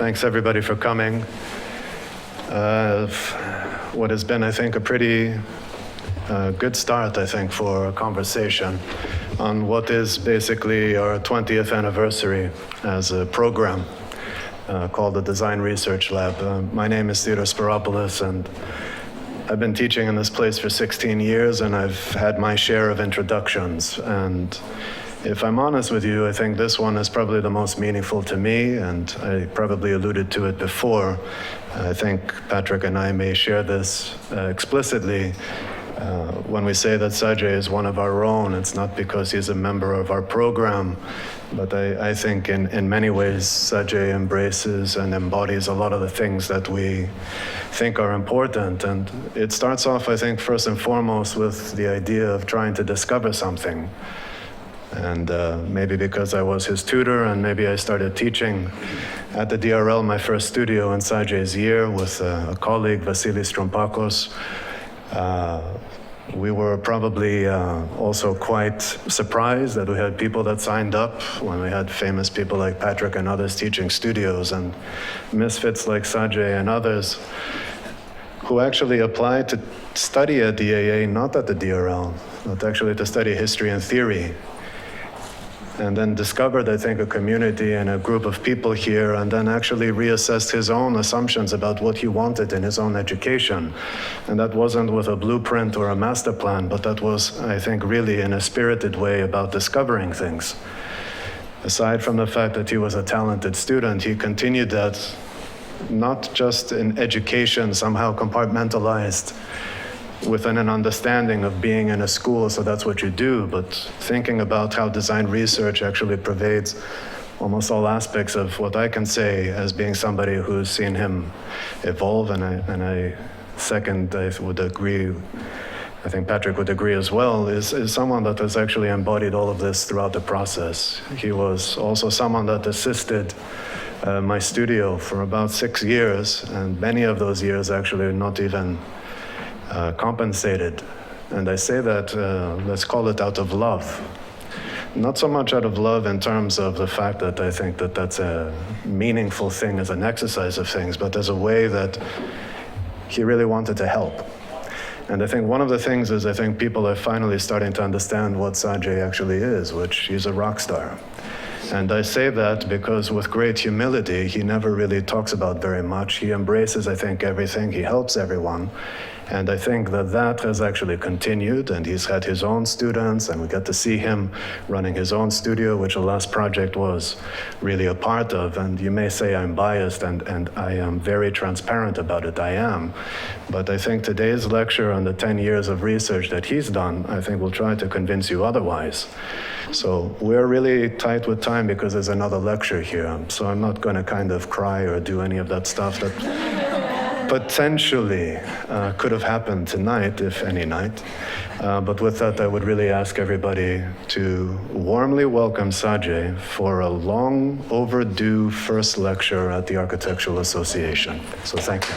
Thanks everybody for coming. What has been, I think, a pretty good start, I think, for a conversation on what is basically our 20th anniversary as a program called the Design Research Lab. My name is Theodore Spiropoulos, and I've been teaching in this place for 16 years, and I've had my share of introductions. And if I'm honest with you, I think this one is probably the most meaningful to me, and I probably alluded to it before. I think Patrick and I may share this explicitly. When we say that Shajay is one of our own, it's not because he's a member of our program, but I think in many ways Shajay embraces and embodies a lot of the things that we think are important. And it starts off, I think, first and foremost with the idea of trying to discover something. And maybe because I was his tutor, and maybe I started teaching at the DRL, my first studio in Shajay's year with a colleague, Vasilis Trompakos. We were probably also quite surprised that we had people that signed up when we had famous people like Patrick and others teaching studios, and misfits like Shajay and others who actually applied to study at the AA, not at the DRL, but actually to study history and theory. And then discovered, I think, a community and a group of people here, and then actually reassessed his own assumptions about what he wanted in his own education. And that wasn't with a blueprint or a master plan, but that was, I think, really in a spirited way about discovering things. Aside from the fact that he was a talented student, he continued that not just in education, somehow compartmentalized, within an understanding of being in a school, so that's what you do, but thinking about how design research actually pervades almost all aspects of what I can say as being somebody who's seen him evolve, and I second, I would agree, I think Patrick would agree as well, is someone that has actually embodied all of this throughout the process. He was also someone that assisted my studio for about 6 years, and many of those years actually not even compensated. And I say that, let's call it out of love. Not so much out of love in terms of the fact that I think that that's a meaningful thing as an exercise of things, but as a way that he really wanted to help. And I think one of the things is I think people are finally starting to understand what Shajay actually is, which he's a rock star. And I say that because with great humility, he never really talks about very much. He embraces, I think, everything. He helps everyone. And I think that that has actually continued, and he's had his own students, and we got to see him running his own studio, which the last project was really a part of. And you may say I'm biased, and I am very transparent about it, I am. But I think today's lecture on the 10 years of research that he's done, I think will try to convince you otherwise. So we're really tight with time because there's another lecture here. So I'm not going to kind of cry or do any of that stuff that potentially could have happened tonight, if any night. But with that, I would really ask everybody to warmly welcome Shajay for a long overdue first lecture at the Architectural Association. So thank you.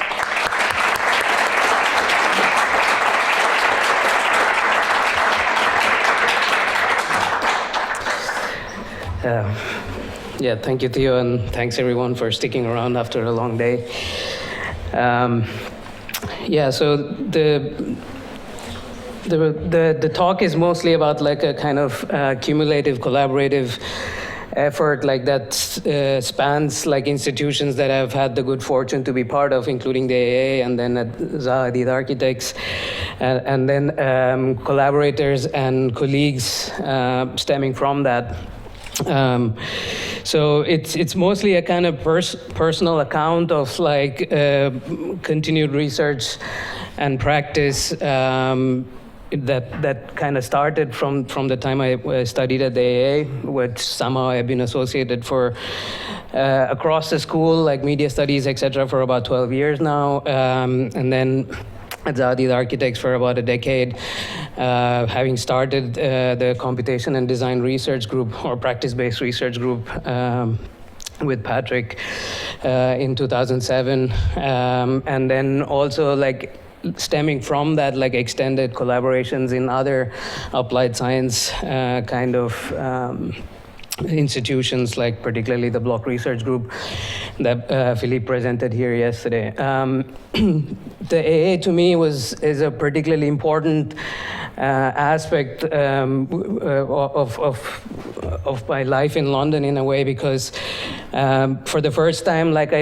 Yeah, thank you, Theo, and thanks everyone for sticking around after a long day. Yeah, so the talk is mostly about like a kind of cumulative, collaborative effort like that spans like institutions that I've had the good fortune to be part of, including the AA, and then at Zaha Hadid Architects, and then collaborators and colleagues stemming from that. So it's mostly a kind of personal account of like continued research and practice that kind of started from the time I studied at the AA, which somehow I've been associated for across the school, like media studies, etc., for about 12 years now, and then at Zaha Hadid Architects for about a decade, having started the Computation and Design research group, or practice-based research group, with Patrick in 2007, and then also like stemming from that, like extended collaborations in other applied science kind of institutions, like particularly the Block Research Group that Philippe presented here yesterday. The AA to me is a particularly important aspect of my life in London in a way, because for the first time, like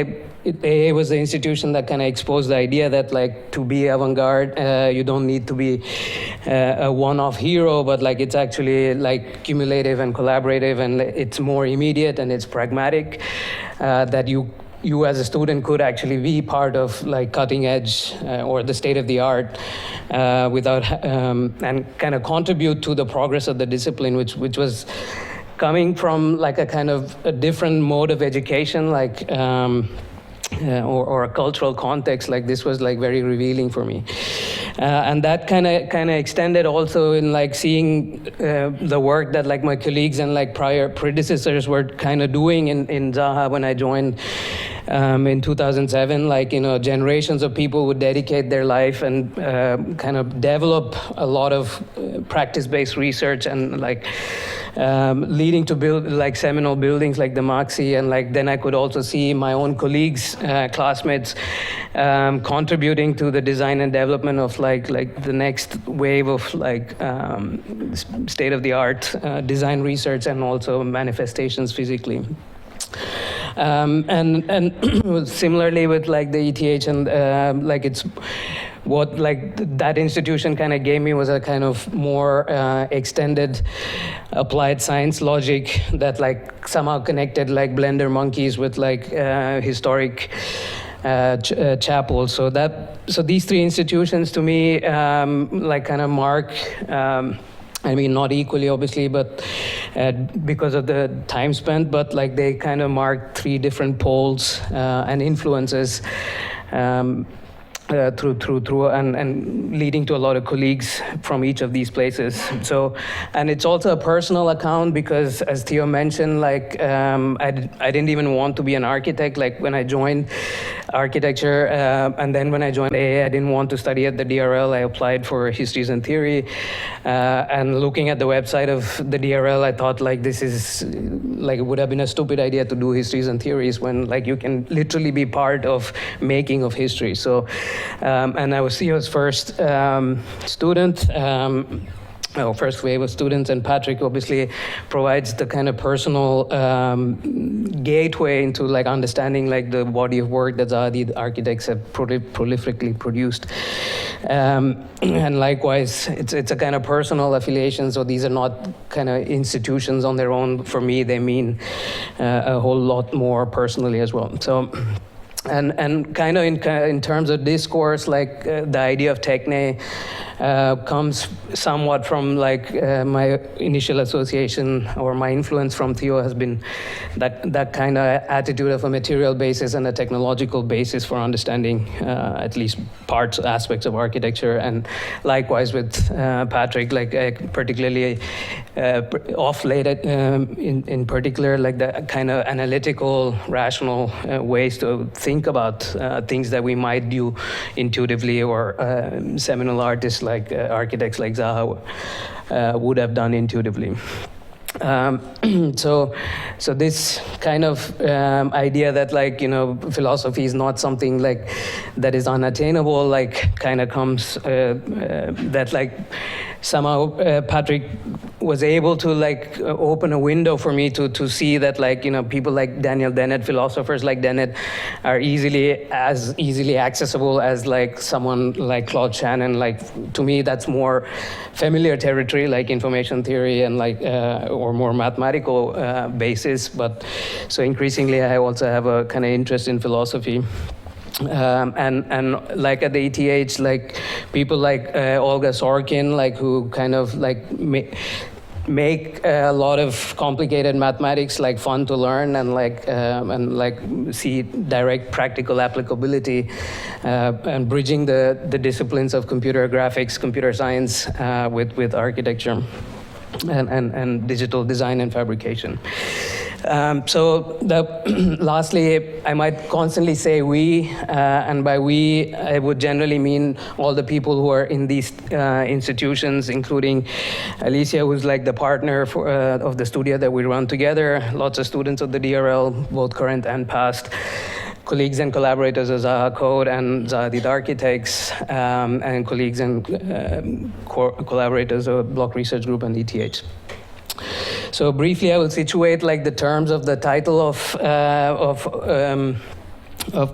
AA was the institution that kind of exposed the idea that, like, to be avant-garde, you don't need to be a one-off hero, but like it's actually like cumulative and collaborative, and it's more immediate and it's pragmatic, that you as a student could actually be part of like cutting edge or the state of the art without and kind of contribute to the progress of the discipline, which was coming from like a kind of a different mode of education, like or a cultural context. Like this was like very revealing for me, and that kind of extended also in like seeing the work that like my colleagues and like prior predecessors were kind of doing in Zaha when I joined in 2007. Like, you know, generations of people would dedicate their life and kind of develop a lot of practice-based research, and like leading to build like seminal buildings like the Maxi, and like then I could also see my own colleagues, classmates, contributing to the design and development of like the next wave of like state-of-the-art design research and also manifestations physically. And similarly with like the ETH, and like it's what like that institution kind of gave me was a kind of more extended applied science logic that like somehow connected like Blender monkeys with like historic chapel. So these three institutions to me like kind of mark I mean, not equally, obviously, but because of the time spent, but like they kind of mark three different poles and influences through and leading to a lot of colleagues from each of these places. So, and it's also a personal account because, as Theo mentioned, like I didn't even want to be an architect. Like when I joined architecture, and then when I joined AA, I didn't want to study at the DRL. I applied for histories and theory, and looking at the website of the DRL, I thought like this is like it would have been a stupid idea to do histories and theories when like you can literally be part of making of history. So. And I was Theo's first student, first wave of students, and Patrick obviously provides the kind of personal gateway into like understanding like the body of work that Zaha Hadid Architects have prolifically produced. And likewise, it's a kind of personal affiliation, so these are not kind of institutions on their own. For me, they mean a whole lot more personally as well. So. And kind of in terms of discourse, like the idea of techne comes somewhat from like my initial association or my influence from Theo has been that kind of attitude of a material basis and a technological basis for understanding at least aspects of architecture. And likewise with Patrick, like particularly off late in particular, like the kind of analytical, rational ways to think about things that we might do intuitively, or seminal artists like architects like Zaha would have done intuitively. So this kind of idea that like, you know, philosophy is not something like that is unattainable, like kind of comes that like somehow Patrick was able to like open a window for me to see that like, you know, people like Daniel Dennett, philosophers like Dennett are as easily accessible as like someone like Claude Shannon. Like to me, that's more familiar territory, like information theory and like or more mathematical basis. But so increasingly, I also have a kind of interest in philosophy. And like at the ETH, like people like Olga Sorkin, like who kind of like make a lot of complicated mathematics like fun to learn and like see direct practical applicability and bridging the disciplines of computer graphics, computer science with architecture and digital design and fabrication. So lastly, I might constantly say we, and by we, I would generally mean all the people who are in these institutions, including Alicia, who's like the partner of the studio that we run together, lots of students of the DRL, both current and past, colleagues and collaborators of Zaha Code and Zaha Hadid Architects, and colleagues and collaborators of Block Research Group and ETH. So briefly, I will situate like the terms of the title of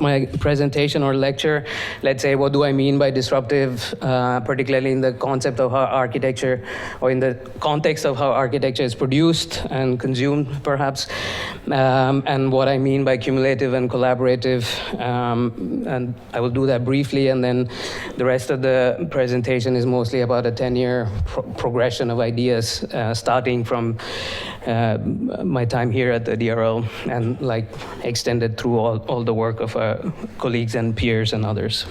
my presentation or lecture. Let's say, what do I mean by disruptive, particularly in the concept of how architecture, or in the context of how architecture is produced and consumed, perhaps, and what I mean by cumulative and collaborative, and I will do that briefly, and then the rest of the presentation is mostly about a 10-year progression of ideas, starting from my time here at the DRL and like extended through all the work of colleagues and peers and others.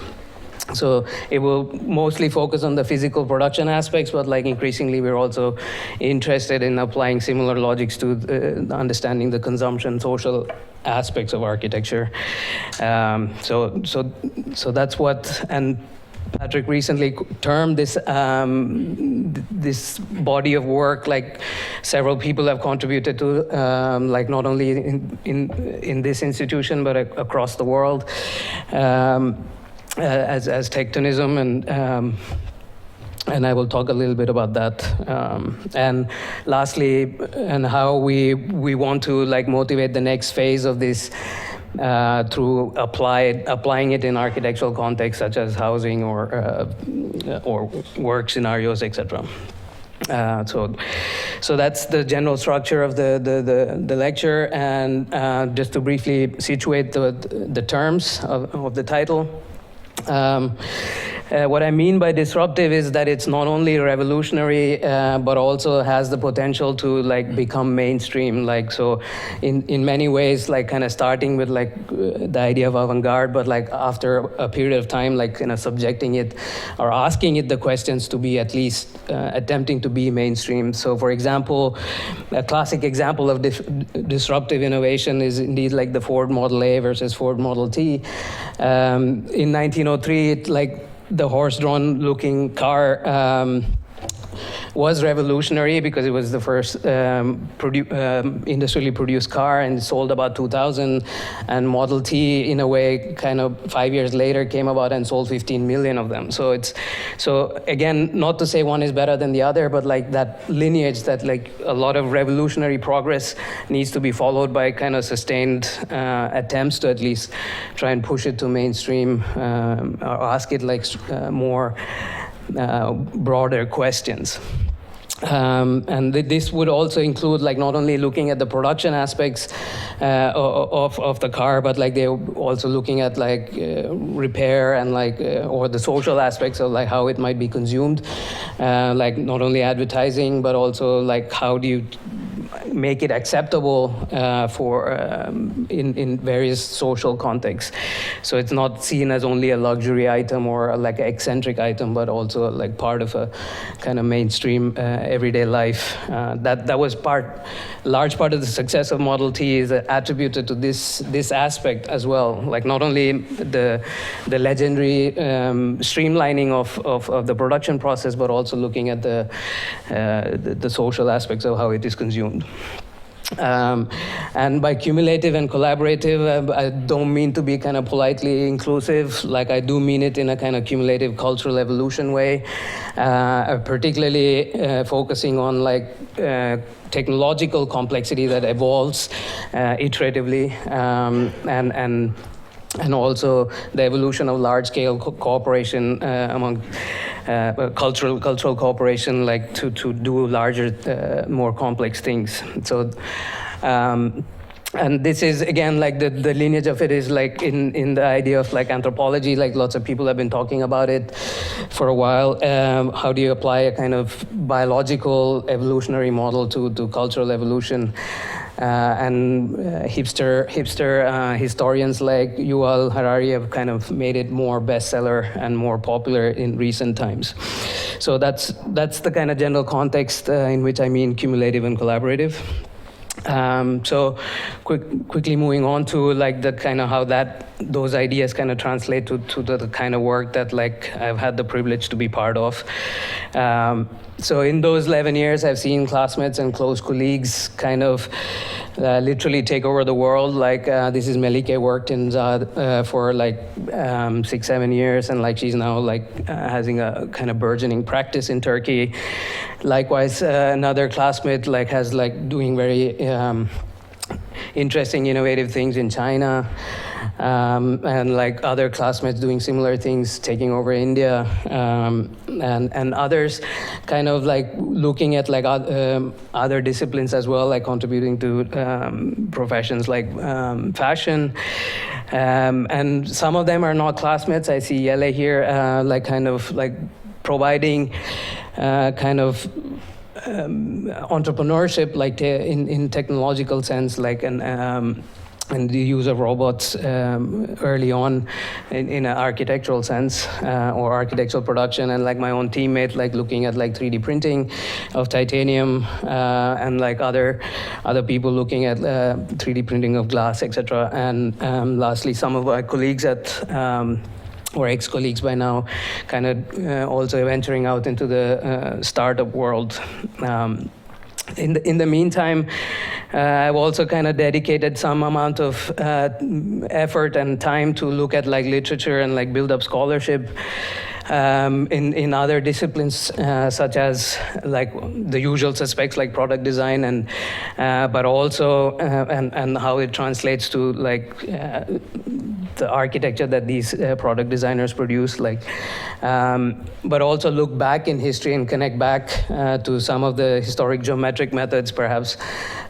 So it will mostly focus on the physical production aspects, but like increasingly we're also interested in applying similar logics to understanding the consumption social aspects of architecture. So that's what, and Patrick recently termed this this body of work, like several people have contributed to, like not only in this institution but across the world, as Tectonism, and I will talk a little bit about that. And lastly, and how we want to like motivate the next phase of this through applying it in architectural contexts such as housing or work scenarios, etc. So that's the general structure of the lecture, and just to briefly situate the terms of the title. What I mean by disruptive is that it's not only revolutionary, but also has the potential to like become mainstream. Like, so in many ways, like kind of starting with like the idea of avant-garde, but like after a period of time, like kind of subjecting it or asking it the questions to be at least attempting to be mainstream. So for example, a classic example of disruptive innovation is indeed like the Ford Model A versus Ford Model T. In 1903, it like the horse-drawn looking car was revolutionary because it was the first industrially produced car, and sold about 2,000, and Model T in a way kind of 5 years later came about and sold 15 million of them. So again, not to say one is better than the other, but like that lineage, that like a lot of revolutionary progress needs to be followed by kind of sustained attempts to at least try and push it to mainstream, or ask it like more broader questions. And this would also include like not only looking at the production aspects of the car, but like they're also looking at like repair and like or the social aspects of like how it might be consumed, like not only advertising, but also like how do you make it acceptable for in various social contexts. So it's not seen as only a luxury item or like an eccentric item, but also like part of a kind of mainstream everyday life. That was large part of the success of Model T is attributed to this aspect as well. Like not only the legendary streamlining of the production process, but also looking at the social aspects of how it is consumed. And by cumulative and collaborative, I don't mean to be kind of politely inclusive, like I do mean it in a kind of cumulative cultural evolution way, particularly focusing on like technological complexity that evolves iteratively, and also the evolution of large-scale cooperation among cultural cooperation, like to do larger, more complex things. So, and this is again like the lineage of it is like in the idea of like anthropology. Like lots of people have been talking about it for a while. How do you apply a kind of biological evolutionary model to cultural evolution? And hipster historians like Yuval Harari have kind of made it more bestseller and more popular in recent times. So that's the kind of general context in which I mean cumulative and collaborative. So quickly moving on to like the kind of how those ideas kind of translate to the kind of work that like I've had the privilege to be part of. So in those 11 years, I've seen classmates and close colleagues kind of literally take over the world. Like this is Melike, worked in Zaha for like 6-7 years, and like she's now like having a kind of burgeoning practice in Turkey. Likewise, another classmate like has like doing very interesting, innovative things in China, and like other classmates doing similar things, taking over India, and others kind of like looking at like other disciplines as well, like contributing to professions like fashion. And some of them are not classmates. I see Yele here, like kind of like providing kind of entrepreneurship, like in technological sense, like and the use of robots early on in an architectural sense, or architectural production, and like my own teammate, like looking at like 3D printing of titanium, and like other people looking at 3D printing of glass, etc. And lastly, some of our colleagues or ex-colleagues by now, kind of also venturing out into the startup world. In the meantime, I've also kind of dedicated some amount of effort and time to look at like literature and like build up scholarship in other disciplines, such as like the usual suspects like product design, and but also and how it translates to like the architecture that these product designers produce, like, but also look back in history and connect back to some of the historic geometric methods, perhaps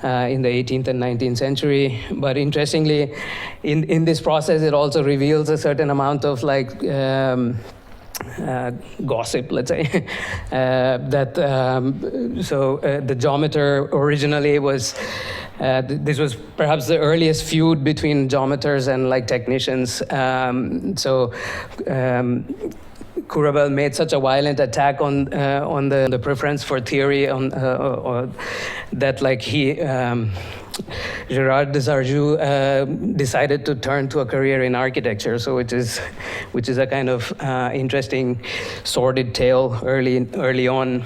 in the 18th and 19th century. But interestingly, in this process, it also reveals a certain amount of like gossip, let's say, that the geometer originally was, this was perhaps the earliest feud between geometers and like technicians. Kurabel made such a violent attack on the preference for theory or that like he Gérard Desargues decided to turn to a career in architecture, so which is a kind of interesting sordid tale early on.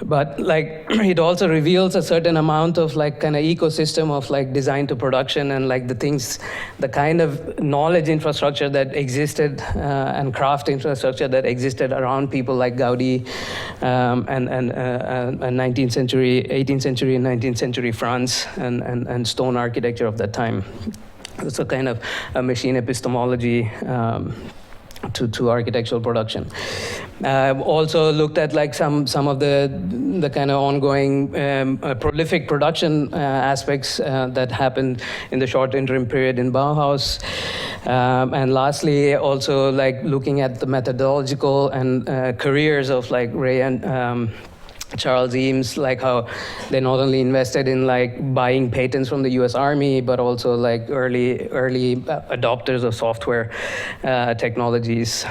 But like it also reveals a certain amount of like kind of ecosystem of like design to production, and like the kind of knowledge infrastructure that existed and craft infrastructure that existed around people like Gaudi and 19th century, 18th century and 19th century France and stone architecture of that time. So kind of a machine epistemology to architectural production. Also looked at like some of the kind of ongoing prolific production aspects that happened in the short interim period in Bauhaus. And lastly, also like looking at the methodological and careers of like Ray and Charles Eames, like how they not only invested in like buying patents from the US Army, but also like early adopters of software technologies.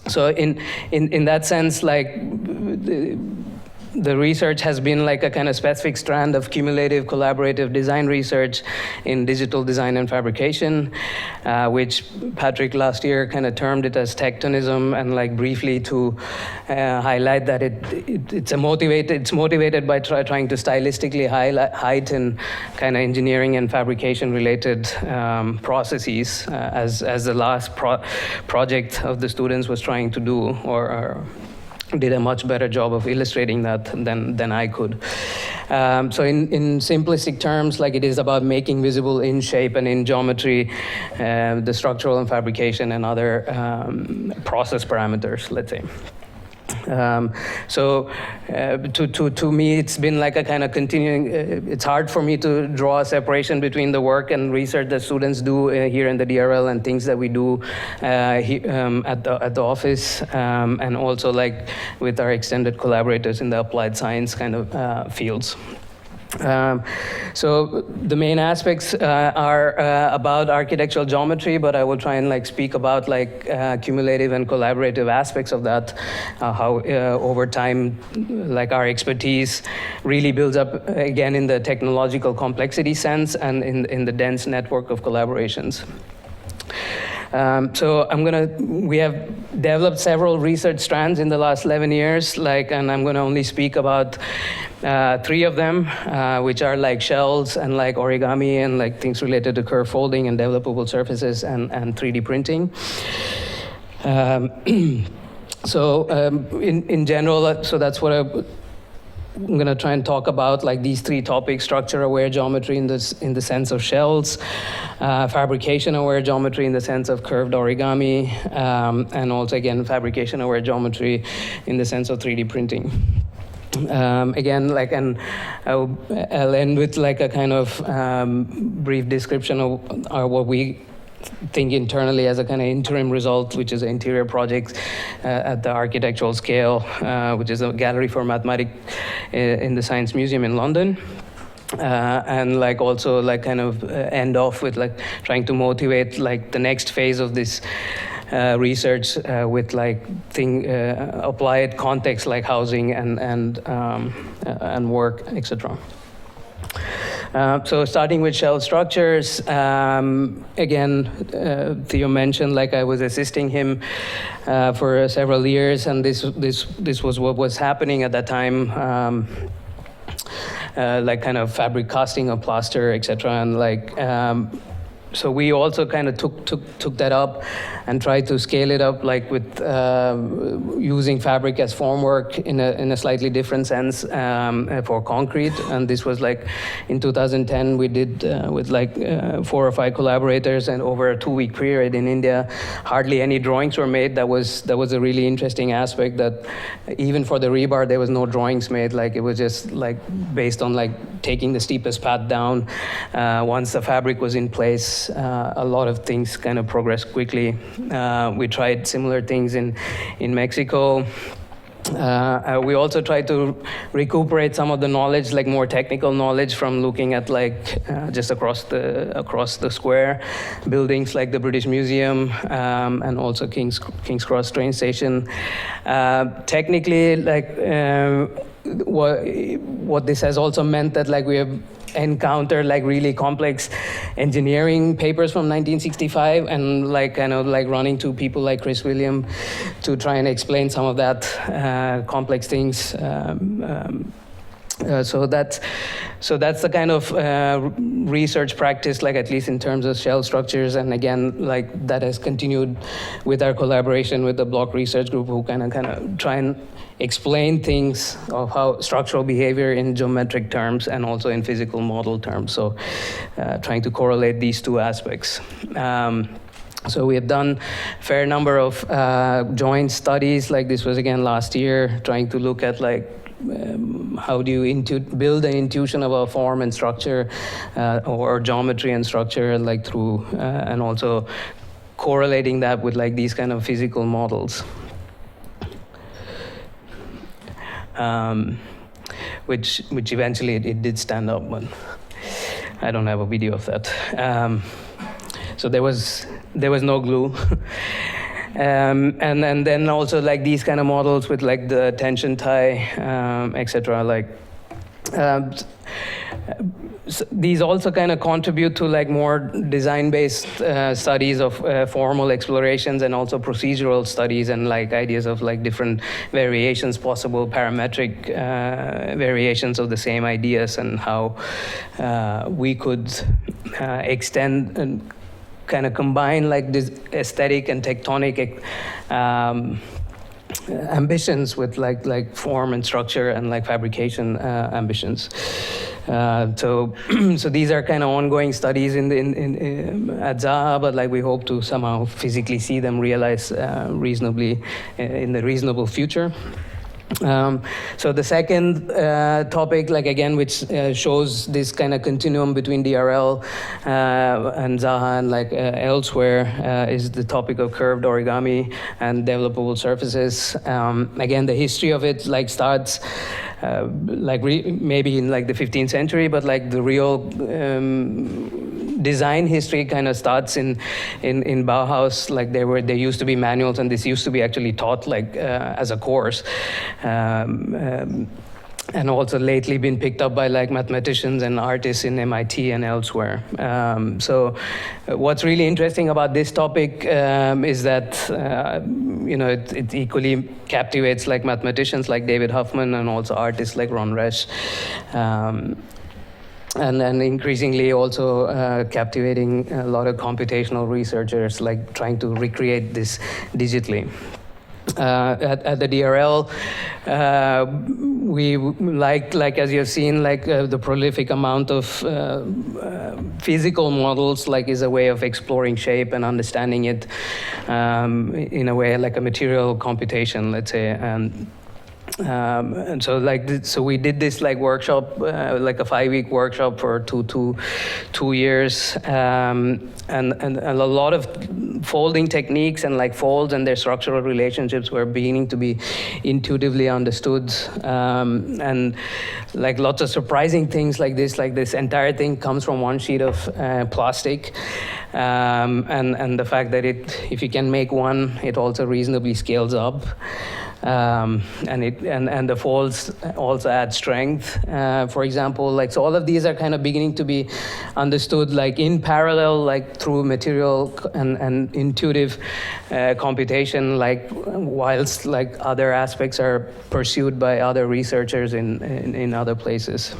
So in that sense, like the research has been like a kind of specific strand of cumulative collaborative design research in digital design and fabrication, which Patrick last year kind of termed it as Tectonism, and like briefly to highlight that it's motivated by trying to stylistically heighten kind of engineering and fabrication related processes, as the last project of the students was trying to do, or did a much better job of illustrating that than I could. So in simplistic terms, like it is about making visible in shape and in geometry the structural and fabrication and other process parameters, let's say. To me, it's been like a kind of continuing, it's hard for me to draw a separation between the work and research that students do here in the DRL and things that we do at the office, and also like with our extended collaborators in the applied science kind of fields. So the main aspects are about architectural geometry, but I will try and like speak about like cumulative and collaborative aspects of that, how over time like our expertise really builds up again in the technological complexity sense and in the dense network of collaborations. So we have developed several research strands in the last 11 years, and I'm gonna only speak about 3 of them, which are like shells and like origami and like things related to curve folding and developable surfaces and 3D printing. In general, so that's what I'm going to try and talk about, like these 3 topics: structure-aware geometry in the sense of shells, fabrication-aware geometry in the sense of curved origami, and also again fabrication-aware geometry in the sense of 3D printing. Again, I'll end with like a kind of brief description of what we think internally as a kind of interim result, which is an interior project at the architectural scale, which is a gallery for mathematics in the Science Museum in London. And like also like kind of end off with like trying to motivate like the next phase of this research with like applied context like housing and work, etc. So starting with shell structures, again, Theo mentioned like I was assisting him for several years, and this was what was happening at that time, like kind of fabric casting of plaster, etc. And like so we also kind of took that up and tried to scale it up, like with using fabric as formwork in a slightly different sense for concrete. And this was like in 2010 we did with like 4 or 5 collaborators, and over a 2-week period in India, hardly any drawings were made. That was a really interesting aspect, that even for the rebar there was no drawings made. Like it was just like based on like taking the steepest path down. Once the fabric was in place, a lot of things kind of progressed quickly. We tried similar things in Mexico. We also tried to recuperate some of the knowledge, like more technical knowledge, from looking at like just across the square buildings, like the British Museum and also King's Cross train station. Technically, like what this has also meant that like we have encountered like really complex engineering papers from 1965, and like kind of like running to people like Chris William to try and explain some of that complex things. So that's the kind of research practice, like at least in terms of shell structures. And again, like that has continued with our collaboration with the Block Research Group, who kind of try and explain things of how structural behavior in geometric terms and also in physical model terms. So trying to correlate these 2 aspects. So we have done a fair number of joint studies, like this was again last year, trying to look at like how do you build an intuition of a form and structure or geometry and structure, like through and also correlating that with like these kind of physical models. Which eventually it did stand up, but I don't have a video of that. So there was no glue. And then also like these kind of models with like the tension tie, etc. Like so these also kind of contribute to like more design-based studies of formal explorations, and also procedural studies, and like ideas of like different variations, possible parametric variations of the same ideas, and how we could extend and kind of combine like this aesthetic and tectonic ambitions with like form and structure and like fabrication ambitions. So these are kind of ongoing studies at Zaha, but like we hope to somehow physically see them realize reasonably in the reasonable future. So the second topic, like again, which shows this kind of continuum between DRL and Zaha and like elsewhere, is the topic of curved origami and developable surfaces. Again, the history of it like starts like maybe in like the 15th century, but like the real design history kind of starts in Bauhaus. Like there used to be manuals, and this used to be actually taught like as a course. And also lately been picked up by like mathematicians and artists in MIT and elsewhere. So what's really interesting about this topic is that, it equally captivates like mathematicians like David Huffman and also artists like Ron Resch. And then increasingly also captivating a lot of computational researchers, like trying to recreate this digitally. At the DRL, we like as you've seen, like the prolific amount of physical models, like is a way of exploring shape and understanding it in a way like a material computation, let's say. And so we did this like workshop, like a 5-week workshop for two years, and a lot of folding techniques and like folds and their structural relationships were beginning to be intuitively understood, and like lots of surprising things like this entire thing comes from one sheet of plastic, and the fact that if you can make one, it also reasonably scales up. And the folds also add strength, for example. Like, so all of these are kind of beginning to be understood like in parallel, like through material and intuitive computation, like whilst like other aspects are pursued by other researchers in other places.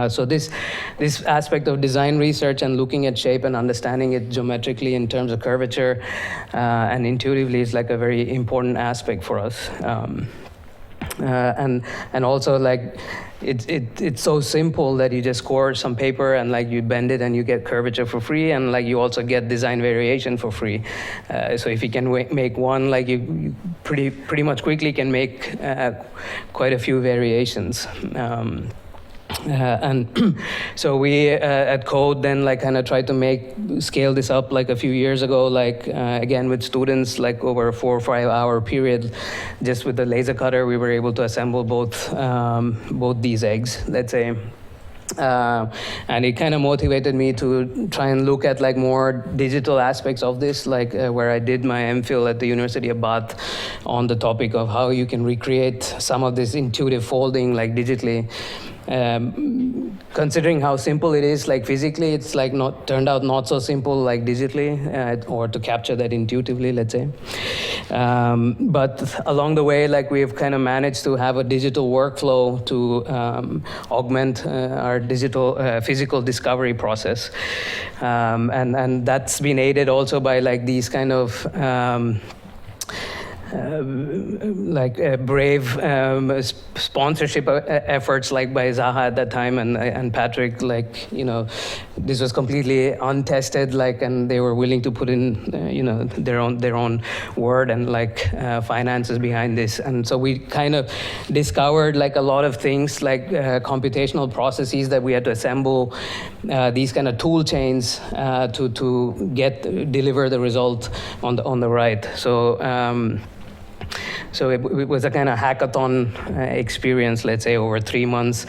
So this aspect of design research and looking at shape and understanding it geometrically in terms of curvature and intuitively is like a very important aspect for us. And also like it's so simple that you just score some paper and like you bend it and you get curvature for free, and like you also get design variation for free. So if you can make one, like you pretty much quickly can make quite a few variations. And so we at Code then like kind of tried to scale this up like a few years ago, like again with students, like over a 4 or 5 hour period. Just with the laser cutter, we were able to assemble both these eggs, let's say. And it kind of motivated me to try and look at like more digital aspects of this, like where I did my MPhil at the University of Bath on the topic of how you can recreate some of this intuitive folding like digitally. Considering how simple it is, like physically, it's like turned out not so simple like digitally, or to capture that intuitively, let's say. But along the way, like we've kind of managed to have a digital workflow to augment our digital physical discovery process, and that's been aided also by like these kind of brave sponsorship efforts like by Zaha at that time and Patrick, like, this was completely untested, like, and they were willing to put in, their own word and like finances behind this. And so we kind of discovered like a lot of things, like computational processes that we had to assemble, these kind of tool chains to deliver the result on the right. So it was a kind of hackathon experience, let's say, over 3 months,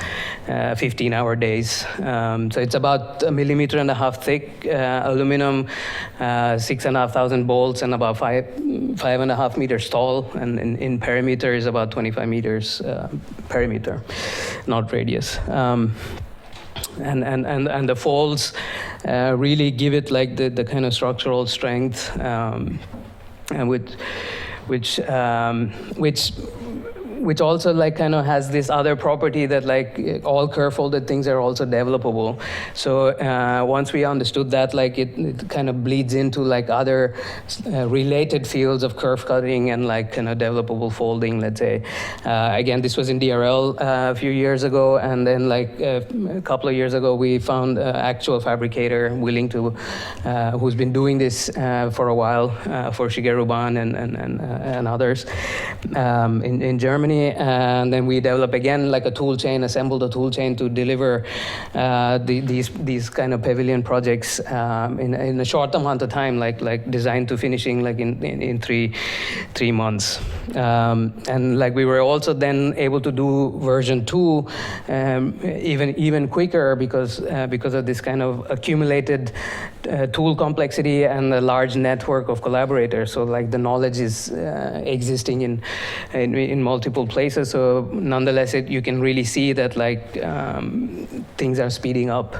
15-hour days. So it's about 1.5 millimeters thick, aluminum, 6,500 bolts, and about 5.5 meters tall, and in perimeter is about 25 meters perimeter, not radius. And the folds really give it like the kind of structural strength, and which also like kind of has this other property that like all curve folded things are also developable. So once we understood that, like it kind of bleeds into like other related fields of curve cutting and like kind of developable folding, let's say. Again, this was in DRL a few years ago, and then like a couple of years ago we found an actual fabricator willing to, who's been doing this for a while, for Shigeru Ban and others in Germany. Germany, and then we developed again like a tool chain, assembled a tool chain to deliver these kind of pavilion projects in a short amount of time, like design to finishing, like in 3 months. And like we were also then able to do version 2 even quicker because of this kind of accumulated tool complexity and a large network of collaborators. So like the knowledge is existing in multiple places. So nonetheless, you can really see that like things are speeding up.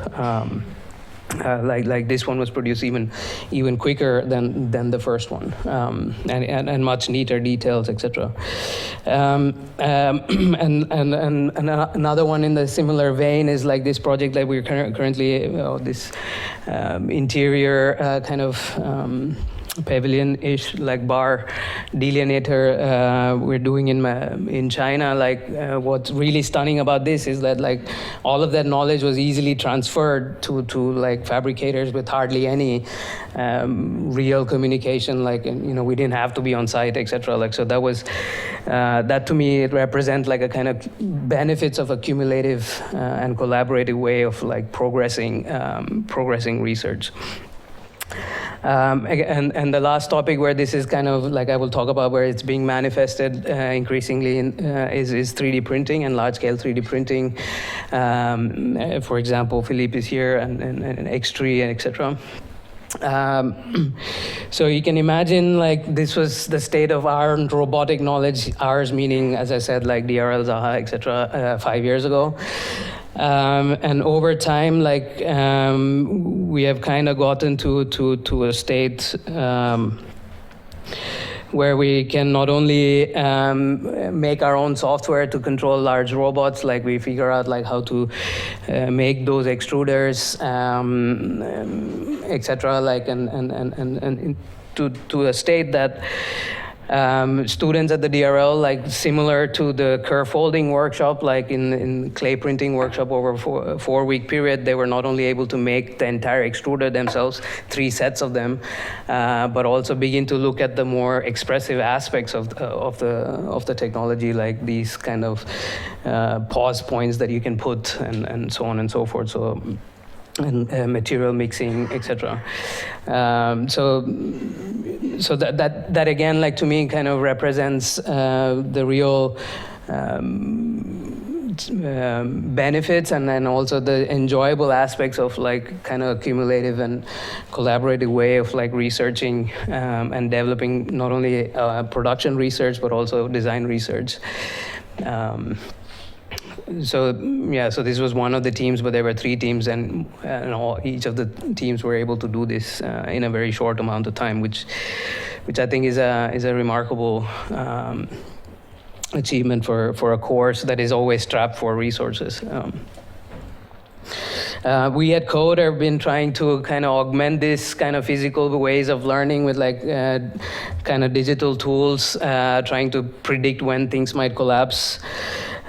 Like this one was produced even quicker than the first one, and much neater details, etc. And another one in the similar vein is like this project that we're currently this interior kind of pavilion-ish like bar delineator we're doing in China. Like what's really stunning about this is that like all of that knowledge was easily transferred to like fabricators with hardly any real communication. Like, and, you know, we didn't have to be on site, etc. Like, so that was that to me it represents like a kind of benefits of a cumulative and collaborative way of like progressing research. And the last topic where this is kind of like I will talk about where it's being manifested increasingly is 3D printing and large-scale 3D printing. For example, Philippe is here and X3 and etc. So you can imagine like this was the state of our robotic knowledge, ours meaning, as I said, like DRL, Zaha, etc. 5 years ago. And over time, like we have kind of gotten to a state where we can not only make our own software to control large robots, like we figure out like how to make those extruders, etc. Like and to a state that students at the DRL, like similar to the curve folding workshop, like in clay printing workshop over a 4-week period, they were not only able to make the entire extruder themselves, 3 sets of them, but also begin to look at the more expressive aspects of the technology, like these kind of pause points that you can put and so on and so forth. So. And material mixing, etc. So that again, like to me, kind of represents the real benefits and then also the enjoyable aspects of like kind of cumulative and collaborative way of like researching and developing not only production research but also design research. So this was one of the teams, but there were 3 teams, and each of the teams were able to do this in a very short amount of time, which I think is a remarkable achievement for a course that is always strapped for resources. We at Code have been trying to kind of augment this kind of physical ways of learning with like kind of digital tools, trying to predict when things might collapse.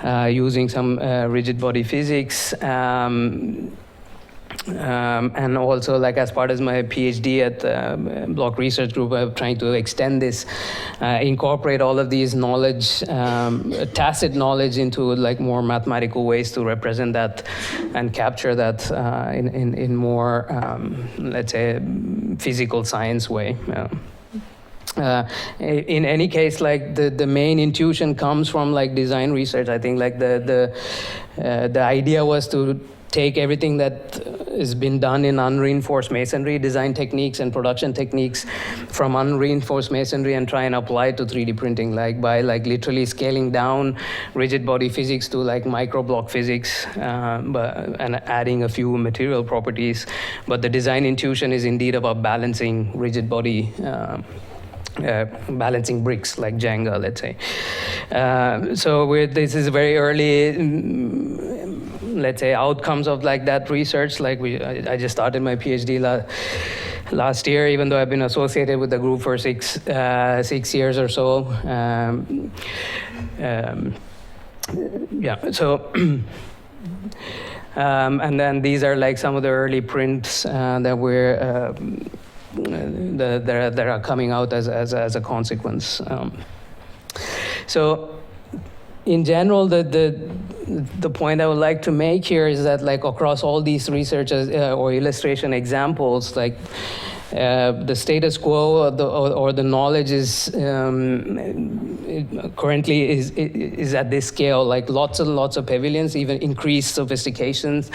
Using some rigid body physics, and also like as part of my PhD at the Block Research Group, I'm trying to extend this, incorporate all of these knowledge, tacit knowledge into like more mathematical ways to represent that and capture that in more, let's say, physical science way. In any case, like the main intuition comes from like design research. I think like the idea was to take everything that has been done in unreinforced masonry, design techniques and production techniques from unreinforced masonry and try and apply it to 3D printing, like by like literally scaling down rigid body physics to like micro block physics, and adding a few material properties. But the design intuition is indeed about balancing rigid body balancing bricks like Jenga, let's say. So this is very early, let's say, outcomes of like that research. Like I just started my PhD last year, even though I've been associated with the group for 6 years or so. So. And then these are like some of the early prints that we're that are coming out as a consequence. So in general, the point I would like to make here is that like across all these research or illustration examples, like the status quo or the knowledge is currently is at this scale, like lots and lots of pavilions, even increased sophistications,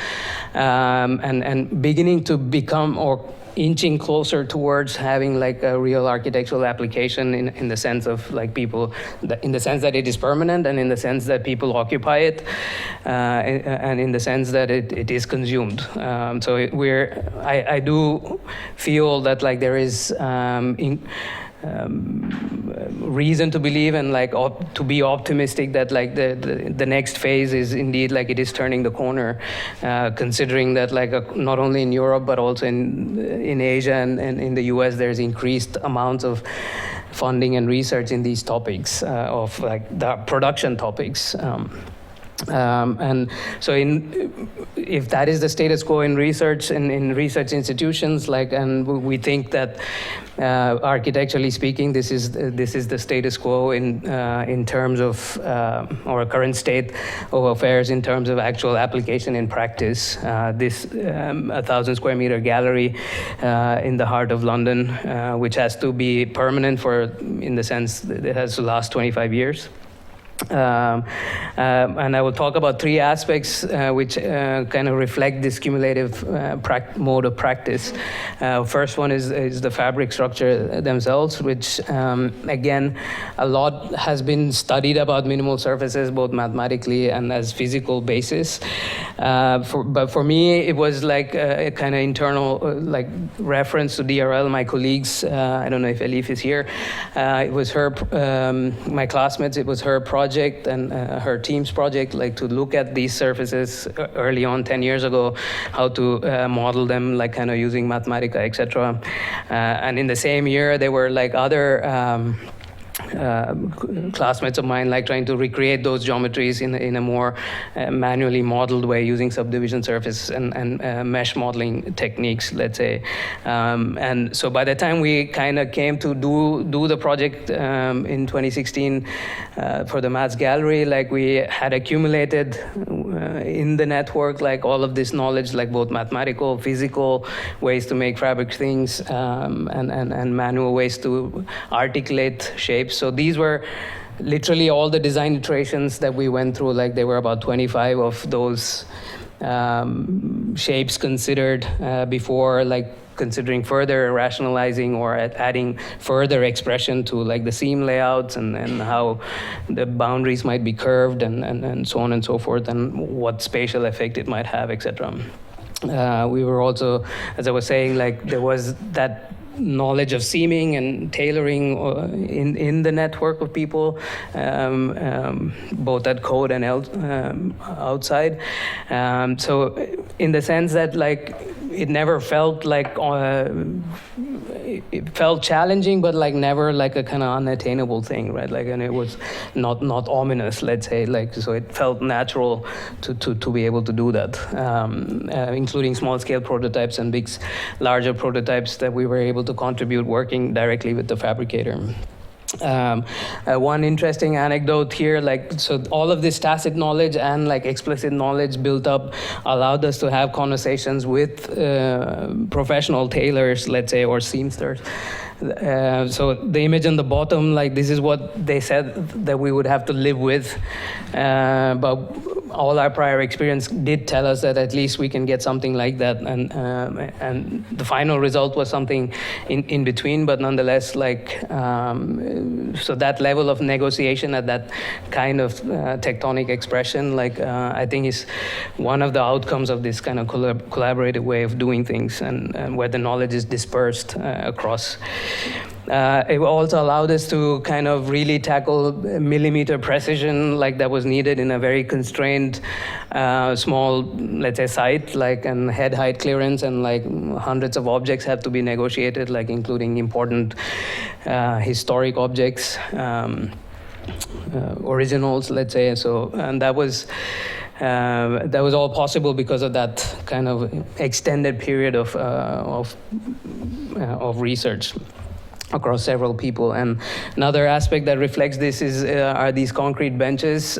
and beginning to become or inching closer towards having like a real architectural application in the sense of like people, in the sense that it is permanent and in the sense that people occupy it, and in the sense that it is consumed. So I do feel that like there is reason to believe and like to be optimistic that like the next phase is indeed like it is turning the corner, considering that like not only in Europe but also in Asia and in the US there's increased amounts of funding and research in these topics of like the production topics. And so if that is the status quo in research and in research institutions, like, and we think that architecturally speaking, this is the status quo in terms of or current state of affairs in terms of actual application in practice. This 1,000 square meter gallery in the heart of London, which has to be permanent in the sense that it has to last 25 years. And I will talk about three aspects which kind of reflect this cumulative mode of practice. First one is the fabric structure themselves, which again, a lot has been studied about minimal surfaces, both mathematically and as physical basis. But for me, it was like a kind of internal like reference to DRL, my colleagues. I don't know if Elif is here. It was her, my classmates, it was her project and her team's project, like to look at these surfaces early on 10 years ago, how to model them, like kind of using Mathematica, etc. And in the same year, there were like other classmates of mine like trying to recreate those geometries in a more manually modeled way using subdivision surface and mesh modeling techniques, let's say. And so by the time we kind of came to do the project in 2016 for the Maths Gallery, like we had accumulated in the network like all of this knowledge, like both mathematical, physical ways to make fabric things, and manual ways to articulate shapes. So these were literally all the design iterations that we went through. Like there were about 25 of those shapes considered before, like considering further rationalizing or adding further expression to like the seam layouts and how the boundaries might be curved and so on and so forth, and what spatial effect it might have, etc. We were also, as I was saying, like there was that knowledge of seaming and tailoring in the network of people, both at code and outside. So in the sense that like it never felt like it felt challenging, but like never like a kind of unattainable thing, right? Like, and it was not ominous, let's say, like, so it felt natural to be able to do that, including small scale prototypes and larger prototypes that we were able to contribute working directly with the fabricator. One interesting anecdote here, like, so all of this tacit knowledge and like explicit knowledge built up allowed us to have conversations with professional tailors, let's say, or seamsters. So the image on the bottom, like this is what they said that we would have to live with, but all our prior experience did tell us that at least we can get something like that, and the final result was something in between, but nonetheless, like, so that level of negotiation at that kind of tectonic expression, like, I think is one of the outcomes of this kind of collaborative way of doing things, and where the knowledge is dispersed across. It also allowed us to kind of really tackle millimeter precision, like that was needed in a very constrained, small, let's say, site, like, and head height clearance, and like hundreds of objects have to be negotiated, like including important historic objects, originals, let's say. So, and that was all possible because of that kind of extended period of research. across several people. And another aspect that reflects this are these concrete benches.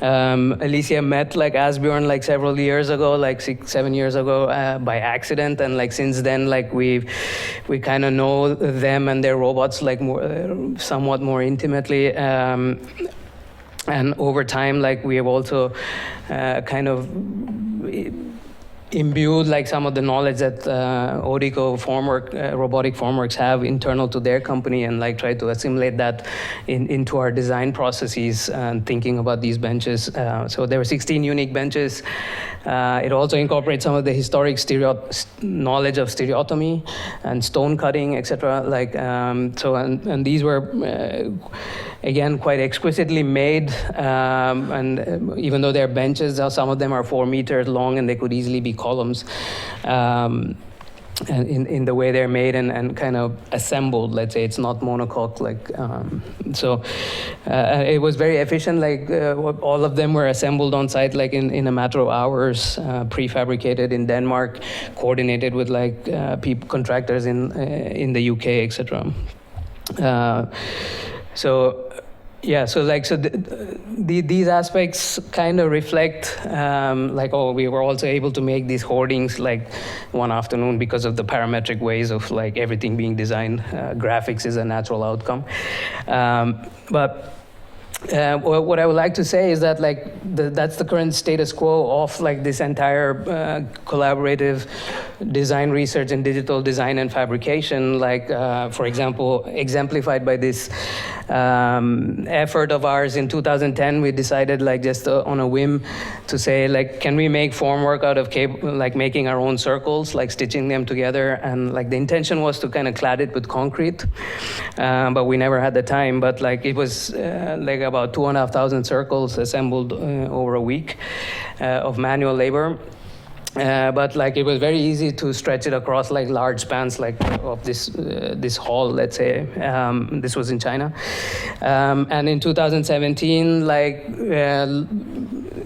Alicia met like Asbjorn like several years ago, like 6-7 years ago, by accident, and like since then like we kind of know them and their robots like somewhat more intimately. And over time, like we have also kind of imbued like some of the knowledge that Odico robotic formworks have internal to their company, and like try to assimilate that into our design processes and thinking about these benches. So there were 16 unique benches. It also incorporates some of the historic knowledge of stereotomy and stone cutting, etc. Like and these were again quite exquisitely made. And even though they're benches, some of them are 4 meters long, and they could easily be columns. And in the way they're made and kind of assembled, let's say it's not monocoque, like so it was very efficient. Like all of them were assembled on site, like in a matter of hours, prefabricated in Denmark, coordinated with like contractors in the UK, etc. These aspects kind of reflect we were also able to make these hoardings like one afternoon because of the parametric ways of like everything being designed. Graphics is a natural outcome. What I would like to say is that like that's the current status quo of like this entire collaborative design research in digital design and fabrication. Like for example, exemplified by this effort of ours in 2010, we decided like just on a whim to say like, can we make formwork out of cable, like making our own circles, like stitching them together, and like the intention was to kind of clad it with concrete, but we never had the time. But like it was like about 2,500 circles assembled over a week of manual labor. But like it was very easy to stretch it across like large spans like of this hall, let's say. This was in China. And in 2017, like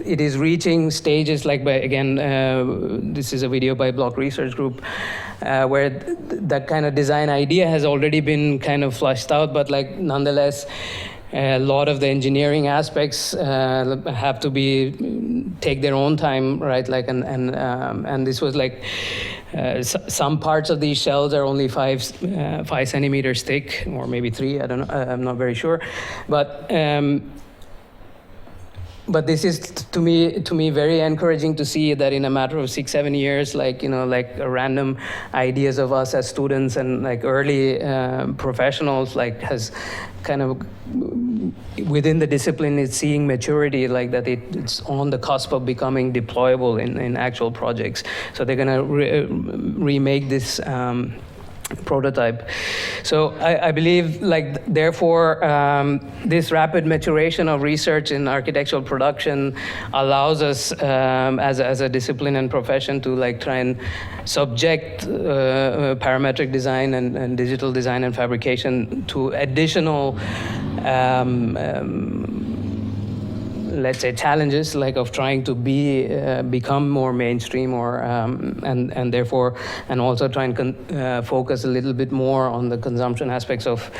it is reaching stages like this is a video by Block Research Group, where that kind of design idea has already been kind of flushed out, but like nonetheless, a lot of the engineering aspects have to take their own time, right? Like, and this was like some parts of these shells are only 5 centimeters thick, or maybe 3. I don't know. I'm not very sure, but this is to me very encouraging to see that in a matter of 6-7 years, like random ideas of us as students and like early professionals, like has kind of within the discipline is seeing maturity, like that it's on the cusp of becoming deployable in actual projects. So they're gonna remake this prototype. So I believe, like, therefore, this rapid maturation of research in architectural production allows us as a discipline and profession to like try and subject parametric design and digital design and fabrication to additional let's say challenges, like of trying to become more mainstream, or and therefore, and also try and focus a little bit more on the consumption aspects of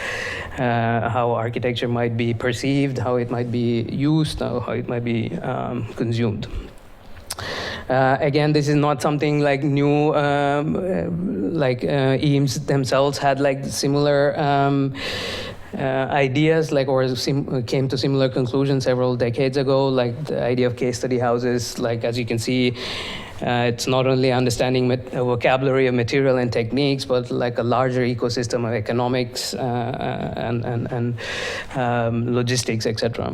how architecture might be perceived, how it might be used, how it might be consumed. Again, this is not something like new, EAMS themselves had like similar ideas, like, or came to similar conclusions several decades ago, like the idea of case study houses. Like, as you can see, it's not only understanding a vocabulary of material and techniques, but like a larger ecosystem of economics and logistics, etc.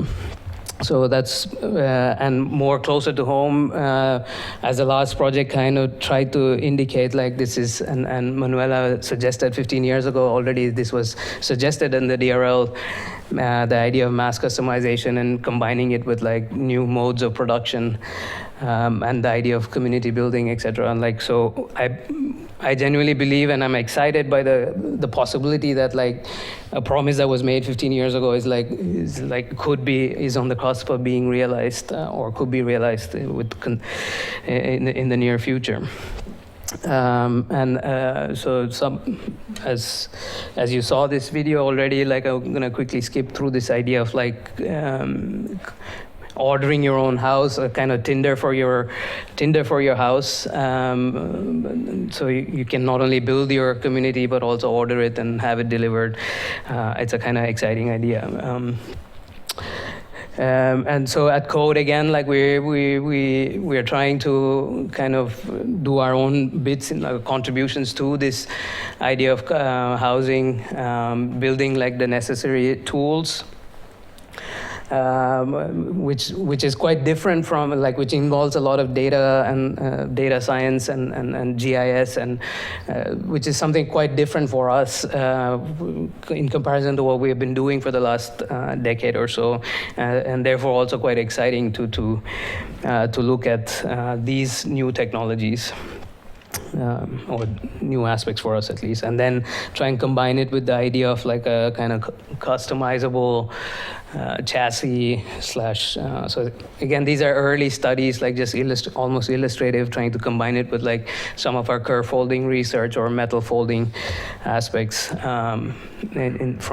So that's, and more closer to home, as the last project kind of tried to indicate, like this is, and Manuela suggested 15 years ago already, this was suggested in the DRL, the idea of mass customization and combining it with like new modes of production, and the idea of community building, etc. And like, so I genuinely believe, and I'm excited by the possibility that like a promise that was made 15 years ago is on the cusp of being realized, or could be realized in the near future. So as you saw this video already, like I'm gonna quickly skip through this idea of like ordering your own house, a kind of Tinder for your house. So you can not only build your community but also order it and have it delivered. It's a kind of exciting idea. And so at Code, again, like we're trying to kind of do our own bits and contributions to this idea of housing, building like the necessary tools. Which is quite different from which involves a lot of data and data science and GIS and which is something quite different for us in comparison to what we have been doing for the last decade or so, and therefore also quite exciting to look at these new technologies. Or new aspects for us at least, and then try and combine it with the idea of like a kind of customizable chassis slash. So again, these are early studies, like just almost illustrative, trying to combine it with like some of our curve folding research or metal folding aspects from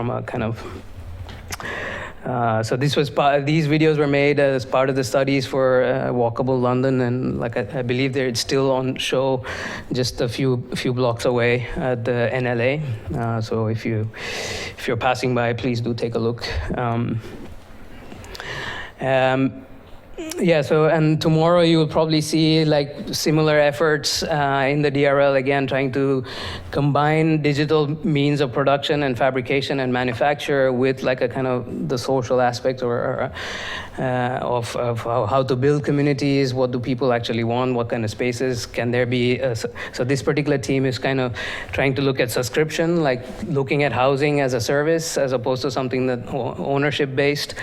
a kind of. So these videos were made as part of the studies for Walkable London, and like I believe they're still on show just a few blocks away at the NLA. So if you're passing by, please do take a look. Yeah, so and tomorrow you will probably see like similar efforts in the DRL, again trying to combine digital means of production and fabrication and manufacture with like a kind of the social aspect or of how to build communities. What do people actually want? What kind of spaces can there be? So this particular team is kind of trying to look at subscription, like looking at housing as a service as opposed to something that ownership based,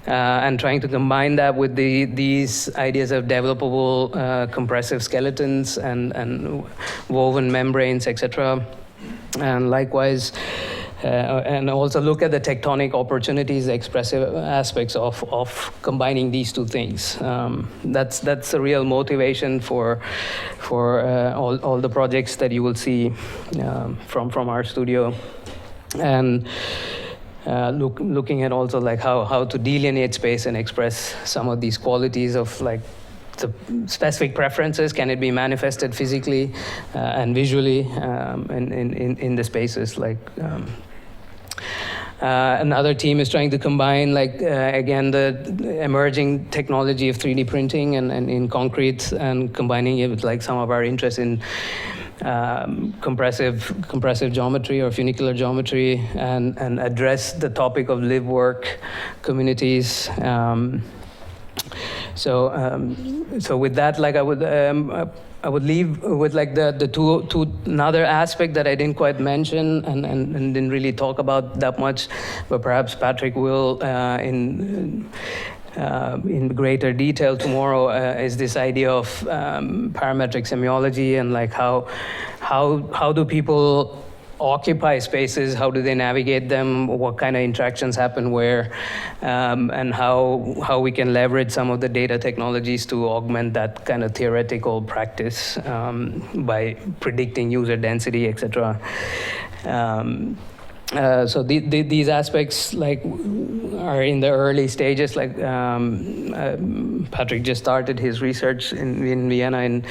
and trying to combine that with these ideas of developable compressive skeletons and woven membranes, etc. And likewise, and also look at the tectonic opportunities, the expressive aspects of combining these two things. That's a real motivation for all the projects that you will see from our studio. And looking at also like how to delineate space and express some of these qualities of like the specific preferences. Can it be manifested physically and visually in the spaces? Like another team is trying to combine like again the emerging technology of 3D printing and in concrete, and combining it with like some of our interest in compressive geometry or funicular geometry, and address the topic of live work communities. So with that, like I would leave with like the two another aspect that I didn't quite mention and didn't really talk about that much, but perhaps Patrick will in greater detail tomorrow, is this idea of parametric semiology and like how do people occupy spaces, how do they navigate them, what kind of interactions happen where, and how we can leverage some of the data technologies to augment that kind of theoretical practice by predicting user density, etc. So these aspects like are in the early stages. Like Patrick just started his research in Vienna in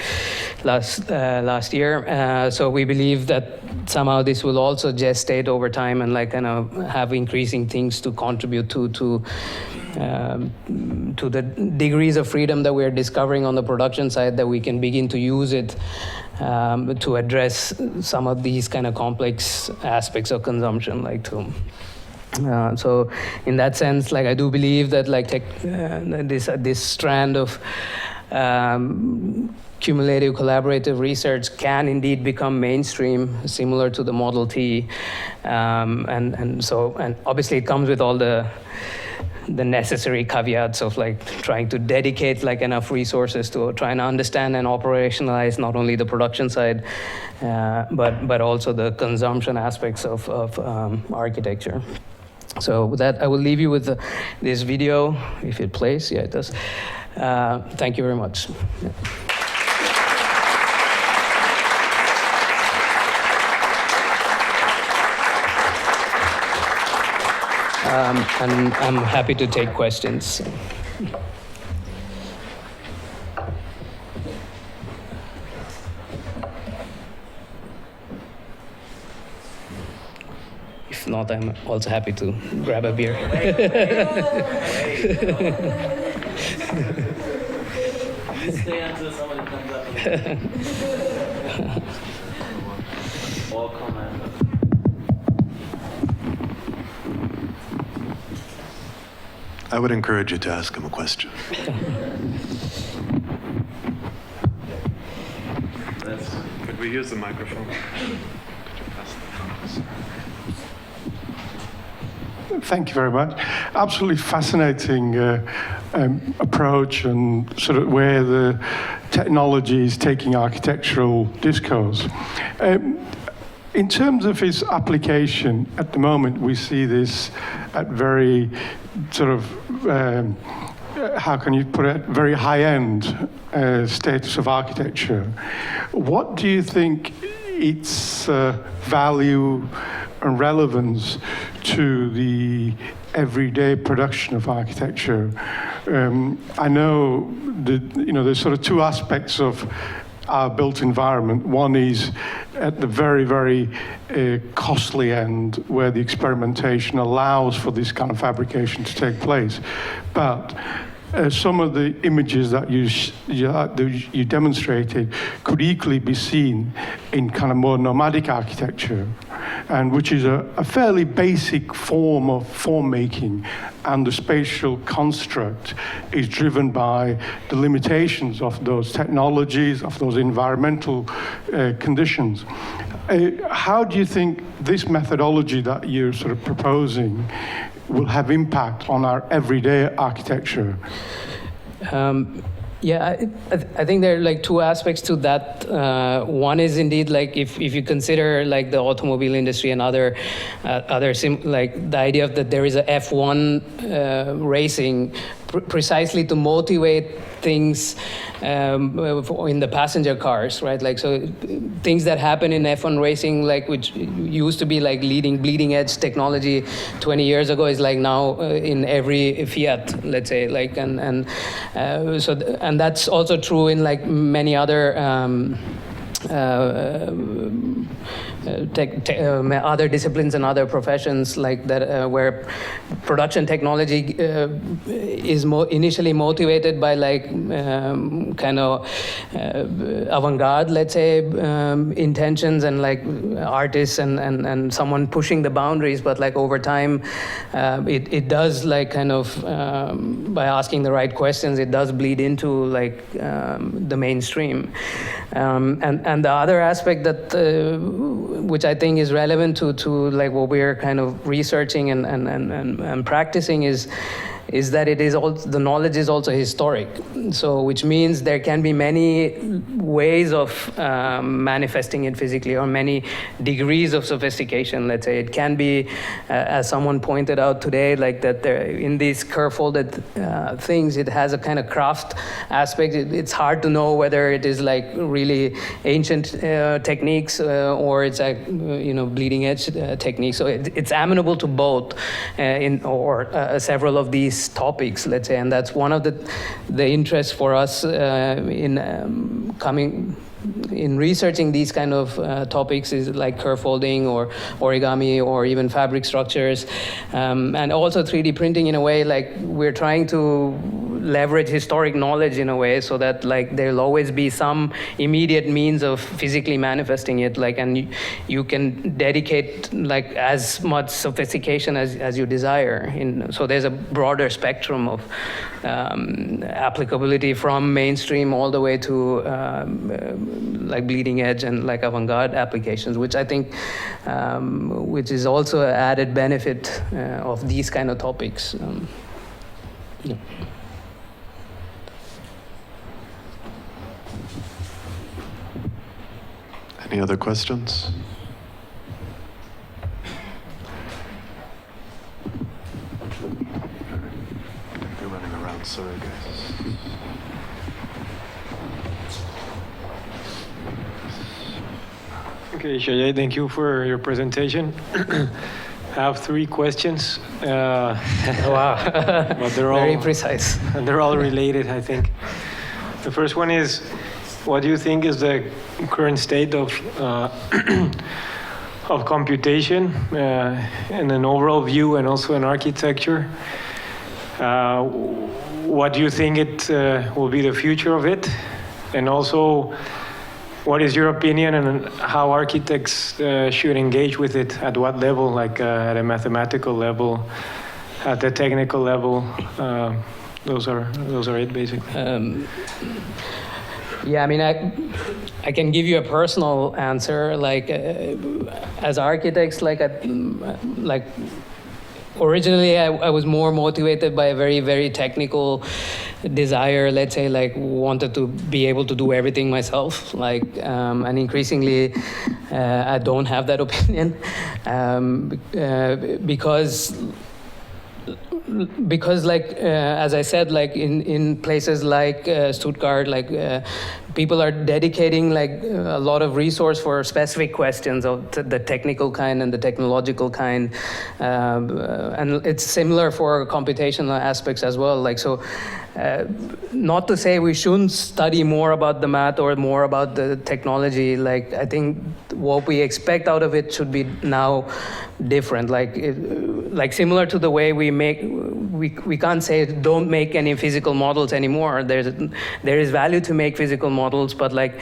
last year. So we believe that somehow this will also gestate over time and like kind of have increasing things to contribute to the degrees of freedom that we're discovering on the production side, that we can begin to use it to address some of these kind of complex aspects of consumption, like to. So in that sense, like I do believe that like this strand of cumulative collaborative research can indeed become mainstream, similar to the Model T, and obviously it comes with all the necessary caveats of like trying to dedicate like enough resources to try and understand and operationalize not only the production side, but also the consumption aspects of architecture. So with that, I will leave you with this video, if it plays. Yeah, it does. Thank you very much. Yeah. and I'm happy to take questions. If not, I'm also happy to grab a beer. You stay until somebody comes up. All comment. I would encourage you to ask him a question. Could we use the microphone? Thank you very much. Absolutely fascinating approach and sort of where the technology is taking architectural discourse. In terms of its application, at the moment we see this at very sort of, how can you put it, very high-end status of architecture. What do you think its value and relevance to the everyday production of architecture? I know that, there's sort of two aspects of our built environment. One is at the very, very costly end, where the experimentation allows for this kind of fabrication to take place. But some of the images that you demonstrated could equally be seen in kind of more nomadic architecture, and which is a fairly basic form of form making, and the spatial construct is driven by the limitations of those technologies, of those environmental conditions. How do you think this methodology that you're sort of proposing will have impact on our everyday architecture? Yeah, I think there are like two aspects to that. One is indeed like if you consider like the automobile industry and other like the idea of that there is a F1 racing precisely to motivate things in the passenger cars, right? Like, so things that happen in F1 racing, like which used to be like bleeding edge technology 20 years ago, is like now in every Fiat, let's say, like, and that's also true in like many other other disciplines and other professions like that, where production technology is initially motivated by like kind of avant-garde, let's say, intentions and like artists and someone pushing the boundaries. But like over time, it does like kind of by asking the right questions, it does bleed into like the mainstream. And the other aspect that which I think is relevant to like what we're kind of researching and practicing is that it is also, the knowledge is also historic. So which means there can be many ways of manifesting it physically, or many degrees of sophistication, let's say. It can be, as someone pointed out today, like that there, in these curve-folded things, it has a kind of craft aspect. It's hard to know whether it is like really ancient techniques or it's like, bleeding edge techniques. So it's amenable to both several of these topics, let's say, and that's one of the interests for us in researching these kind of topics, is like curve folding or origami or even fabric structures, and also 3D printing in a way. Like we're trying to leverage historic knowledge in a way so that like there'll always be some immediate means of physically manifesting it, like, and you can dedicate like as much sophistication as you desire. So there's a broader spectrum of applicability from mainstream all the way to like bleeding edge and like avant-garde applications, which I think which is also an added benefit of these kind of topics. Yeah. Any other questions? You're running around, sorry guys. Okay, Shajay, thank you for your presentation. I have 3 questions. Wow. But they're all Very precise. and they're all related, I think. The first one is, what do you think is the current state of of computation in an overall view and also in architecture? What do you think it will be the future of it? And also, what is your opinion on how architects should engage with it? At what level, like at a mathematical level, at the technical level? Those are it, basically. Yeah, I mean, I can give you a personal answer. Like, as architects, like originally, I was more motivated by a very, very technical desire. Let's say, like, wanted to be able to do everything myself. Like, and increasingly, I don't have that opinion because like as I said, like in places like Stuttgart, like people are dedicating like a lot of resource for specific questions of the technical kind and the technological kind, and it's similar for computational aspects as well. Like, so not to say we shouldn't study more about the math or more about the technology. Like, I think what we expect out of it should be now different. Like, like similar to the way we can't say don't make any physical models anymore. There is value to make physical models, but like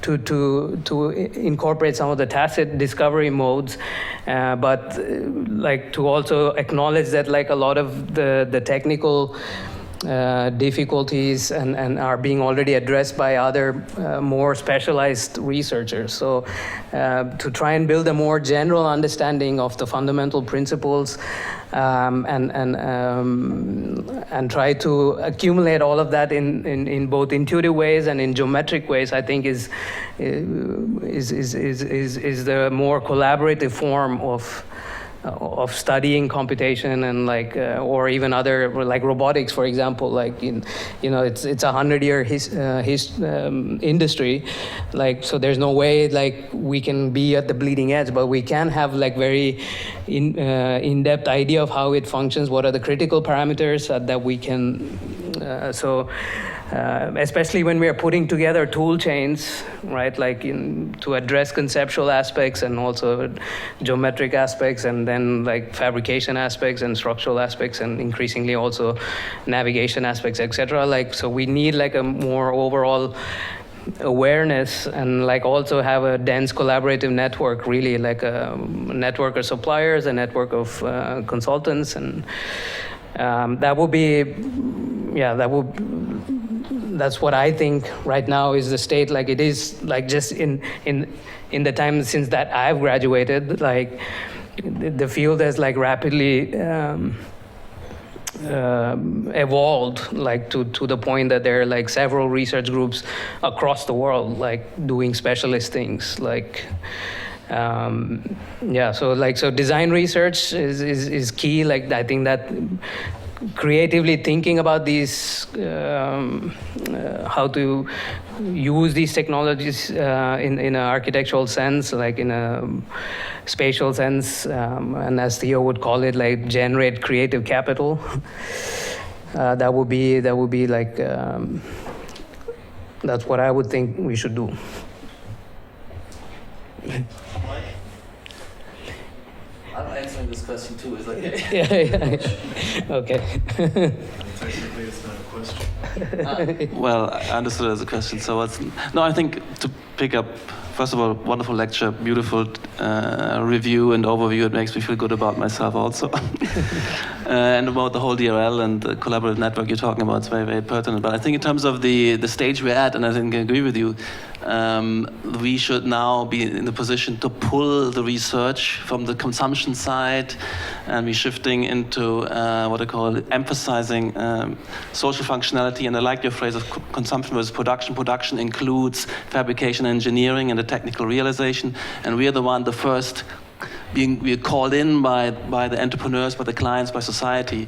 to incorporate some of the tacit discovery modes, but like to also acknowledge that like a lot of the technical difficulties and are being already addressed by other more specialized researchers. So to try and build a more general understanding of the fundamental principles and try to accumulate all of that in both intuitive ways and in geometric ways, I think is the more collaborative form of studying computation and like or even other like robotics, for example. Like it's a 100-year industry, like, so there's no way like we can be at the bleeding edge, but we can have like very in-depth idea of how it functions, what are the critical parameters that we can especially when we are putting together tool chains, right? Like to address conceptual aspects and also geometric aspects, and then like fabrication aspects and structural aspects, and increasingly also navigation aspects, etc. Like, so we need like a more overall awareness and like also have a dense collaborative network, really like a network of suppliers, a network of consultants, and that would be, that's what I think right now is the state. Like, it is like just in the time since that I've graduated, like the field has like rapidly evolved, like to the point that there are like several research groups across the world like doing specialist things. Like so design research is key. Like, I think that creatively thinking about these, how to use these technologies in an architectural sense, like in a spatial sense, and as Theo would call it, like generate creative capital. That would be like that's what I would think we should do. I'm answering this question too. It's like Okay. Technically, it's not a question. Well, I understood it as a question. So I think to pick up, first of all, wonderful lecture, beautiful review and overview. It makes me feel good about myself also. And about the whole DRL and the collaborative network you're talking about, it's very, very pertinent. But I think in terms of the stage we're at, and I think I agree with you, we should now be in the position to pull the research from the consumption side and be shifting into what I call emphasizing social functionality. And I like your phrase of consumption versus production. Production includes fabrication engineering and the technical realization. And we are the first we're called in by the entrepreneurs, by the clients, by society,